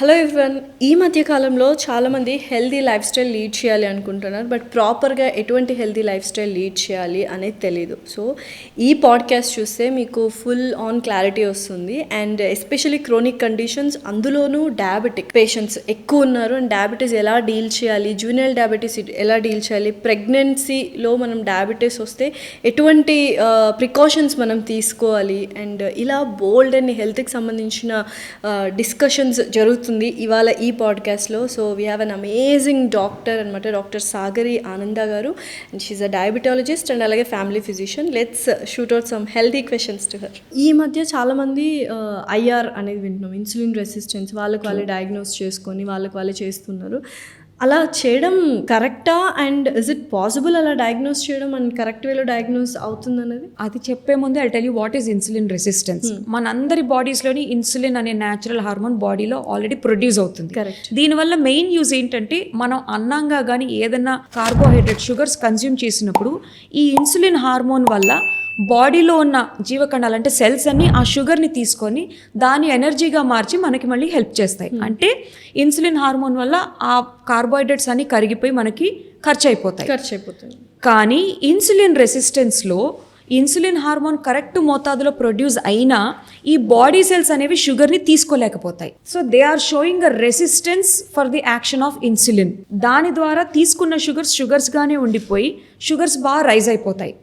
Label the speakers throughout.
Speaker 1: Hello everyone. ఈ మధ్య కాలంలో చాలామంది హెల్దీ లైఫ్ స్టైల్ లీడ్ చేయాలి అనుకుంటున్నారు, బట్ ప్రాపర్గా ఎటువంటి హెల్దీ లైఫ్ స్టైల్ లీడ్ చేయాలి అనేది తెలీదు. సో ఈ పాడ్కాస్ట్ చూస్తే మీకు ఫుల్ ఆన్ క్లారిటీ వస్తుంది. అండ్ ఎస్పెషలీ క్రోనిక్ కండిషన్స్, అందులోనూ డయాబెటిక్ పేషెంట్స్ ఎక్కువ ఉన్నారు. అండ్ డయాబెటీస్ ఎలా డీల్ చేయాలి, జూనియర్ డయాబెటీస్ ఎలా డీల్ చేయాలి, ప్రెగ్నెన్సీలో మనం డయాబెటీస్ వస్తే ఎటువంటి ప్రికాషన్స్ మనం తీసుకోవాలి, అండ్ ఇలా బోల్డ్ అండ్ హెల్త్కి సంబంధించిన డిస్కషన్స్ జరుగుతుంది ఇవాళ ఈ పాడ్కాస్ట్లో. So we have an amazing doctor అనమాట, డాక్టర్ సాగరి ఆనంద గారు. And she's a diabetologist and అలాగే family physician. Let's shoot out some healthy questions to her. ఈ మధ్య చాలామంది ఐఆర్ అనేది వింటున్నాం, ఇన్సులిన్ రెసిస్టెన్స్. వాళ్ళకి వాళ్ళే డయాగ్నోస్ చేసుకొని వాళ్ళకి వాళ్ళే చేస్తున్నారు. అలా చేయడం కరెక్టా? అండ్ ఇస్ ఇట్ పాసిబుల్ అలా డయాగ్నోస్ చేయడం అండ్ కరెక్ట్ వేలో డయాగ్నోస్ అవుతుంది అనేది?
Speaker 2: అది చెప్పే ముందే I tell you what is insulin resistance. మనందరి బాడీస్లోని ఇన్సులిన్ అనే న్యాచురల్ హార్మోన్ బాడీలో ఆల్రెడీ ప్రొడ్యూస్ అవుతుంది.
Speaker 1: కరెక్ట్.
Speaker 2: దీనివల్ల మెయిన్ యూజ్ ఏంటంటే, మనం అన్నంగా కానీ ఏదైనా కార్బోహైడ్రేట్ షుగర్స్ కన్జ్యూమ్ చేసినప్పుడు ఈ ఇన్సులిన్ హార్మోన్ వల్ల బాడీలో ఉన్న జీవకణాలు అంటే సెల్స్ అన్ని ఆ షుగర్ని తీసుకొని దాని ఎనర్జీగా మార్చి మనకి మళ్ళీ హెల్ప్ చేస్తాయి. అంటే ఇన్సులిన్ హార్మోన్ వల్ల ఆ కార్బోహైడ్రేట్స్ అన్ని కరిగిపోయి మనకి ఖర్చు అయిపోతాయి. కానీ ఇన్సులిన్ రెసిస్టెన్స్లో ఇన్సులిన్ హార్మోన్ కరెక్ట్ మోతాదులో ప్రొడ్యూస్ అయినా ఈ బాడీ సెల్స్ అనేవి షుగర్ని తీసుకోలేకపోతాయి. So they are showing a resistance for the action of insulin. దాని ద్వారా తీసుకున్న షుగర్స్గానే ఉండిపోయి షుగర్స్ బాగా రైజ్ అయిపోతాయి.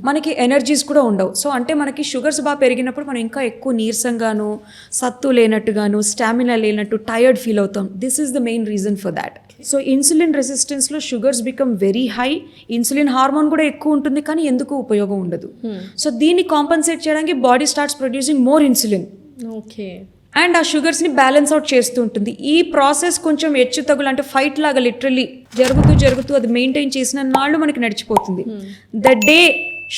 Speaker 2: మనకి ఎనర్జీస్ కూడా ఉండవు. సో అంటే మనకి షుగర్స్ బాగా పెరిగినప్పుడు మనం ఇంకా ఎక్కువ నీరసంగాను, సత్తు లేనట్టుగాను, స్టామినా లేనట్టు, టైర్డ్ ఫీల్ అవుతాం. This is the main reason for that. So insulin రెసిస్టెన్స్లో sugars become very high. Insulin hormone కూడా ఎక్కువ ఉంటుంది, కానీ ఎందుకు ఉపయోగం ఉండదు. సో దీన్ని కాంపన్సేట్ చేయడానికి body starts producing more insulin.
Speaker 1: Okay.
Speaker 2: And ఆ షుగర్స్ని బ్యాలెన్స్ అవుట్ చేస్తూ ఉంటుంది. ఈ ప్రాసెస్ కొంచెం హెచ్చు తగులు అంటే ఫైట్ లాగా లిటరల్లీ జరుగుతూ అది మెయింటైన్ చేసిన నాళ్ళు మనకి నడిచిపోతుంది. ద డే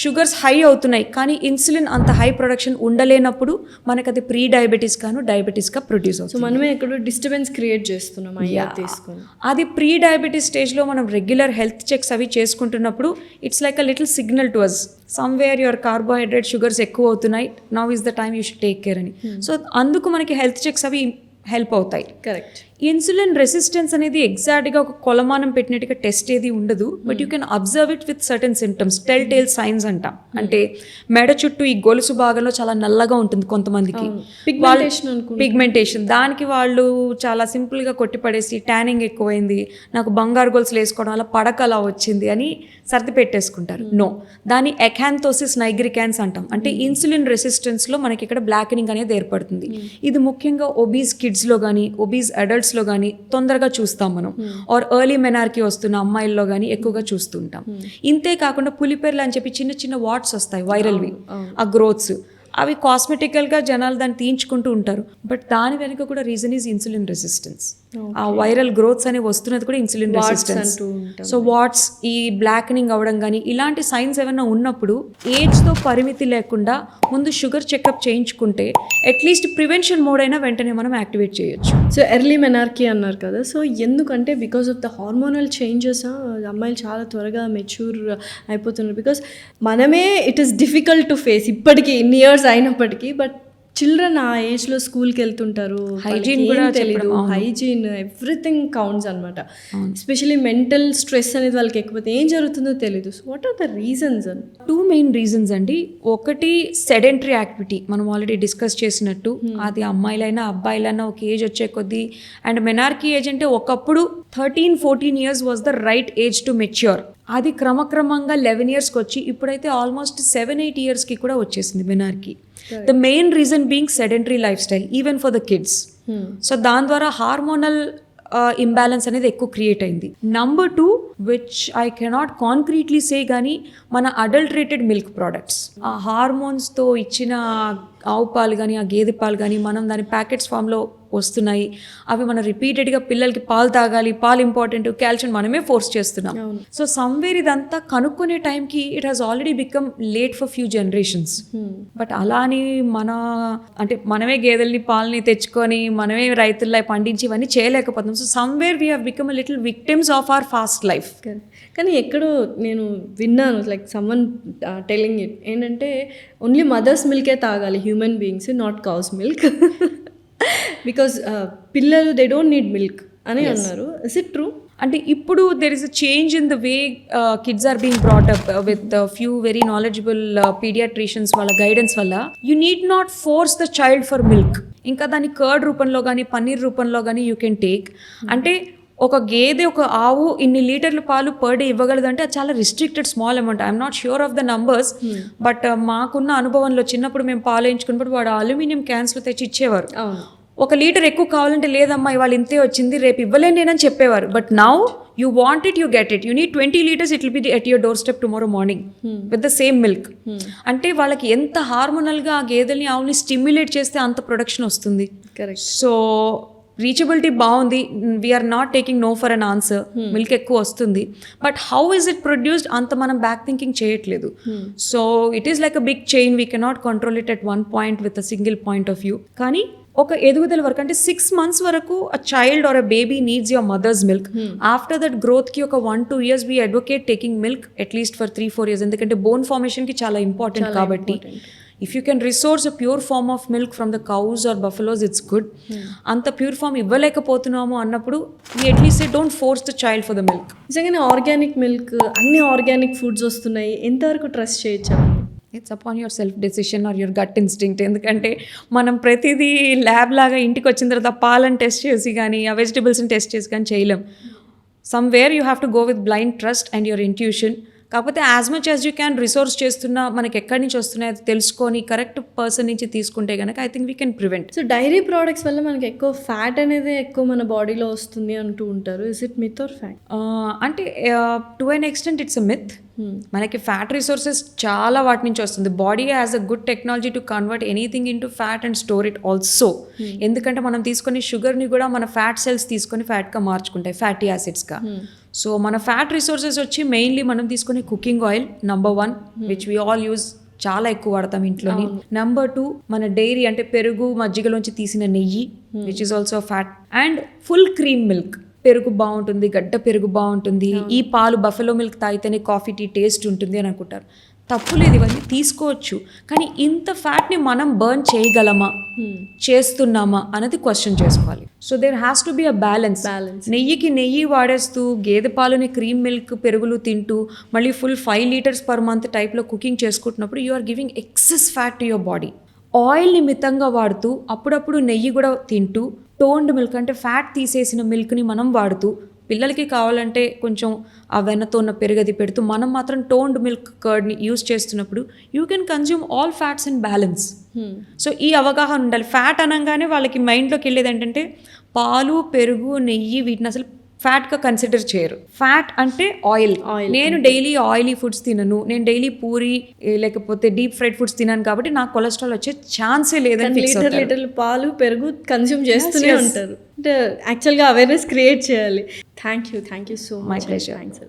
Speaker 2: షుగర్స్ హై అవుతున్నాయి కానీ ఇన్సులిన్ అంత హై ప్రొడక్షన్ ఉండలేనప్పుడు మనకు అది ప్రీ డయాబెటీస్ గాను డయాబెటీస్గా ప్రొడ్యూస్ అవుతుంది.
Speaker 1: సో మనమే ఎక్కడో డిస్టర్బెన్స్ క్రియేట్ చేస్తున్నాం ఐఆర్ తీసుకొని.
Speaker 2: అది ప్రీ డయాబెటీస్ స్టేజ్లో మనం రెగ్యులర్ హెల్త్ చెక్స్ అవి చేసుకుంటున్నప్పుడు it's like a little signal to us, somewhere your carbohydrate sugars ఎక్కువ అవుతున్నాయి, now is the time you should take care అని. సో అందుకు మనకి హెల్త్ చెక్స్ అవి హెల్ప్ అవుతాయి.
Speaker 1: కరెక్ట్.
Speaker 2: ఇన్సులిన్ రెసిస్టెన్స్ అనేది ఎగ్జాక్ట్గా ఒక కొలమానం పెట్టినట్టుగా టెస్ట్ ఏది ఉండదు, but you can observe it with certain symptoms. Tell signs అంటాం. అంటే మెడ చుట్టూ ఈ గొలుసు భాగంలో చాలా నల్లగా ఉంటుంది కొంతమందికి, పిగ్మెంటేషన్. దానికి వాళ్ళు చాలా సింపుల్గా కొట్టిపడేసి ట్యానింగ్ ఎక్కువైంది, నాకు బంగారు గొలుసులు వేసుకోవడం వల్ల పడక అలా వచ్చింది అని సర్ది పెట్టేసుకుంటారు. నో, దాని ఎకాంథోసిస్ నైగ్రికాన్స్ అంటాం. అంటే ఇన్సులిన్ రెసిస్టెన్స్లో మనకి ఇక్కడ బ్లాకెనింగ్ అనేది ఏర్పడుతుంది. ఇది ముఖ్యంగా ఒబీస్ కిడ్స్లో కానీ ఒబీస్ అడల్ట్స్లో కానీ తొందరగా చూస్తాం మనం. ఆర్ ఎర్లీ మెనార్కీ వస్తున్న అమ్మాయిల్లో కానీ ఎక్కువగా చూస్తుంటాం. ఇంతే కాకుండా పులిపెర్లు అని చెప్పి చిన్న చిన్న వాట్స్ వస్తాయి వైరల్వి, ఆ గ్రోత్స్ అవి కాస్మెటికల్గా జనాలు దాన్ని తీయించుకుంటూ ఉంటారు. బట్ దాని వెనుక కూడా రీజన్ ఈజ్ ఇన్సులిన్ రెసిస్టెన్స్. ఆ వైరల్ గ్రోత్స్ అనేవి వస్తున్నది కూడా ఇన్సులిన్ రెసిస్టెన్స్. సో వాట్స్, ఈ బ్లాక్నింగ్ అవ్వడం కానీ ఇలాంటి సైన్స్ ఏమైనా ఉన్నప్పుడు ఏజ్తో పరిమితి లేకుండా ముందు షుగర్ చెకప్ చేయించుకుంటే అట్లీస్ట్ ప్రివెన్షన్ మోడ్ అయినా వెంటనే మనం యాక్టివేట్ చేయొచ్చు.
Speaker 1: సో ఎర్లీ మెనార్కీ అన్నారు కదా, సో ఎందుకంటే because of the hormonal changes అమ్మాయిలు చాలా త్వరగా మెచ్యూర్ అయిపోతున్నారు. బికాస్ మనమే it is difficult to face ఇప్పటికీ ఇన్ని ఇయర్స్ అయినప్పటికీ. బట్ చిల్డ్రన్ ఆ ఏజ్లో స్కూల్కి వెళ్తుంటారు,
Speaker 2: హైజీన్ కూడా
Speaker 1: తెలియదు, హైజీన్ ఎవ్రీథింగ్ కౌంట్స్ అనమాట. ఎస్పెషలీ మెంటల్ స్ట్రెస్ అనేది వాళ్ళకి ఎక్కువ ఏం జరుగుతుందో తెలీదు. So what are the reasons?
Speaker 2: Two main reasons అండి. ఒకటి సెడెంటరీ యాక్టివిటీ, మనం ఆల్రెడీ డిస్కస్ చేసినట్టు. అది అమ్మాయిలైనా అబ్బాయిలైనా ఒక ఏజ్ వచ్చే కొద్దీ. అండ్ మెనార్కీ ఏజ్ అంటే ఒకప్పుడు 13-14 years was the right age to mature. అది క్రమక్రమంగా 11 yearsకి వచ్చి ఇప్పుడైతే ఆల్మోస్ట్ 7-8 yearsకి కూడా వచ్చేసింది menarche. The main reason being sedentary lifestyle even for the kids. So దాని ద్వారా హార్మోనల్ ఇంబ్యాలెన్స్ అనేది ఎక్కువ క్రియేట్ అయింది. Number 2, which I cannot concretely say, కానీ మన అడల్టరేటెడ్ మిల్క్ ప్రోడక్ట్స్, ఆ హార్మోన్స్తో ఇచ్చిన ఆవు పాలు కానీ ఆ గేదె పాలు కానీ మనం దాని ప్యాకెట్స్ ఫామ్లో వస్తున్నాయి. అవి మనం రిపీటెడ్గా పిల్లలకి పాలు తాగాలి, పాలు ఇంపార్టెంట్, కాల్షియం మనమే ఫోర్స్ చేస్తున్నాం. సో సమ్వేర్ ఇదంతా కనుక్కునే టైంకి it has already become late for few generations. But అలా అని మనమే గేదెల్ని పాలని తెచ్చుకొని మనమే రైతుల్లా పండించి ఇవన్నీ చేయలేకపోతున్నాం. So somewhere we have become a little victims of our fast life.
Speaker 1: కానీ ఎక్కడో నేను విన్నాను, లైక్ సమ్వన్ టెలింగ్ ఇట్, ఏంటంటే ఓన్లీ మదర్స్ మిల్కే తాగాలి human beings, not cows milk. Because పిల్లలు దే డోంట్ నీడ్ మిల్క్ అని అన్నారు. Is it true?
Speaker 2: అంటే ఇప్పుడు there is a change in the way kids are being brought up with few very knowledgeable paediatricians వాళ్ళ guidance వల్ల you need not force the child for milk. ఇంకా దాన్ని curd రూపంలో కానీ పన్నీర్ రూపంలో కానీ యూ కెన్ టేక్. అంటే ఒక గేదె ఒక ఆవు ఇన్ని లీటర్ల పాలు పర్ డే ఇవ్వగలదంటే అది చాలా restricted small amount. I'm not sure of the numbers, but మాకున్న అనుభవంలో చిన్నప్పుడు మేము పాలు వేయించుకున్నప్పుడు వాడు అల్యూమినియం క్యాన్స్లో తెచ్చి ఇచ్చేవారు. ఒక లీటర్ ఎక్కువ కావాలంటే లేదమ్మా ఇవాళ ఇంతే వచ్చింది రేపు ఇవ్వలేను నేనని చెప్పేవారు. But now you want it, you get it. You need 20 liters, it will be at your door step tomorrow morning with the same milk. అంటే వాళ్ళకి ఎంత హార్మోనల్గా ఆ గేదెల్ని ఆవుని స్టిమ్యులేట్ చేస్తే అంత ప్రొడక్షన్ వస్తుంది.
Speaker 1: కరెక్ట్.
Speaker 2: సో రీచబిలిటీ బాగుంది, we are not taking no for an answer. Milk ఎక్కువ వస్తుంది, but how is it produced అంత మనం బ్యాక్ థింకింగ్ చేయట్లేదు. So it is like a big chain, we cannot control it at one point with a single point of view. కానీ ఒక ఎదుగుదల వరకు అంటే 6 months వరకు a child or a baby needs your mother's milk. After that గ్రోత్కి ఒక 1-2 years we advocate taking milk at least for 3-4 years, ఎందుకంటే bone ఫార్మేషన్కి చాలా ఇంపార్టెంట్ కాబట్టి. If you can resource a pure form of milk from the cows or buffaloes, it's good. అంత pure form ఇవ్వలేకపోతున్నాము అన్నప్పుడు at least don't force the child for the milk.
Speaker 1: నిజంగానే organic milk, అన్ని organic foods వస్తున్నాయి, ఎంతవరకు trust చేయొచ్చు?
Speaker 2: It's upon your self decision or your gut instinct. ఎందుకంటే మనం ప్రతిదీ ల్యాబ్ లాగా ఇంటికి వచ్చిన తర్వాత పాలను టెస్ట్ చేసి కానీ ఆ వెజిటబుల్స్ని టెస్ట్ చేసి కానీ చేయలేం. Somewhere you have to go with blind trust and your intuition. కాకపోతే as much as you can resource చేస్తున్నా మనకి ఎక్కడి నుంచి వస్తున్నాయి అది తెలుసుకొని కరెక్ట్ పర్సన్ నుంచి తీసుకుంటే కనుక I think we can prevent.
Speaker 1: So dairy products వల్ల మనకి ఎక్కువ ఫ్యాట్ అనేది ఎక్కువ మన బాడీలో వస్తుంది అంటూ ఉంటారు. Is it myth or fact?
Speaker 2: అంటే to an extent it's a myth. మనకి ఫ్యాట్ రిసోర్సెస్ చాలా వాటి నుంచి వస్తుంది. Body has a good technology to convert anything into fat and store it also. ఎందుకంటే మనం తీసుకునే షుగర్ని కూడా మన ఫ్యాట్ సెల్స్ తీసుకొని ఫ్యాట్గా మార్చుకుంటాయి, ఫ్యాటీ యాసిడ్స్గా. సో మన ఫ్యాట్ రిసోర్సెస్ వచ్చి మెయిన్లీ మనం తీసుకునే cooking oil number 1, which we all use, చాలా ఎక్కువ వాడతాం ఇంట్లోని. నంబర్ 2 మన డైరీ అంటే పెరుగు మజ్జిగలోంచి తీసిన నెయ్యి, which is also fat. And full cream milk, పెరుగు బాగుంటుంది, గడ్డ పెరుగు బాగుంటుంది, ఈ పాలు బఫెలో మిల్క్ తాగితేనే కాఫీ టీ టేస్ట్ ఉంటుంది అని అనుకుంటారు. తప్పు లేదు, ఇవన్నీ తీసుకోవచ్చు. కానీ ఇంత ఫ్యాట్ని మనం బర్న్ చేయగలమా, చేస్తున్నామా అనేది క్వశ్చన్ చేసుకోవాలి. So there has to be a balance. నెయ్యికి నెయ్యి వాడేస్తూ గేదె పాలని క్రీమ్ మిల్క్ పెరుగులు తింటూ మళ్ళీ ఫుల్ 5 liters per month టైప్లో కుకింగ్ చేసుకుంటున్నప్పుడు you are giving excess fat to your body. ఆయిల్ని మితంగా వాడుతూ అప్పుడప్పుడు నెయ్యి కూడా తింటూ టోన్డ్ మిల్క్ అంటే ఫ్యాట్ తీసేసిన మిల్క్ని మనం వాడుతూ, పిల్లలకి కావాలంటే కొంచెం ఆ వెన్నతో ఉన్న పెరుగది పెడుతూ మనం మాత్రం టోన్డ్ మిల్క్ కర్డ్ని యూస్ చేస్తున్నప్పుడు you can consume all fats in balance. So ఈ అవగాహన ఉండాలి. ఫ్యాట్ అనగానే వాళ్ళకి మైండ్లోకి వెళ్ళేది ఏంటంటే పాలు పెరుగు నెయ్యి వీటిని అసలు ఫ్యాట్గా కన్సిడర్ చేయరు. ఫ్యాట్ అంటే ఆయిల్. నేను డైలీ ఆయిలీ ఫుడ్స్ తినను, నేను డైలీ పూరి లేకపోతే డీప్ ఫ్రైడ్ ఫుడ్స్ తినాను కాబట్టి నాకు కొలెస్ట్రాల్ వచ్చే ఛాన్సే లేదని
Speaker 1: లీటర్లు పాలు పెరుగు కన్స్యూమ్ చేస్తూనే ఉంటారు. అంటే యాక్చువల్గా అవేర్నెస్ క్రియేట్ చేయాలి. Thank you so much.
Speaker 2: My pleasure.
Speaker 1: Thanks.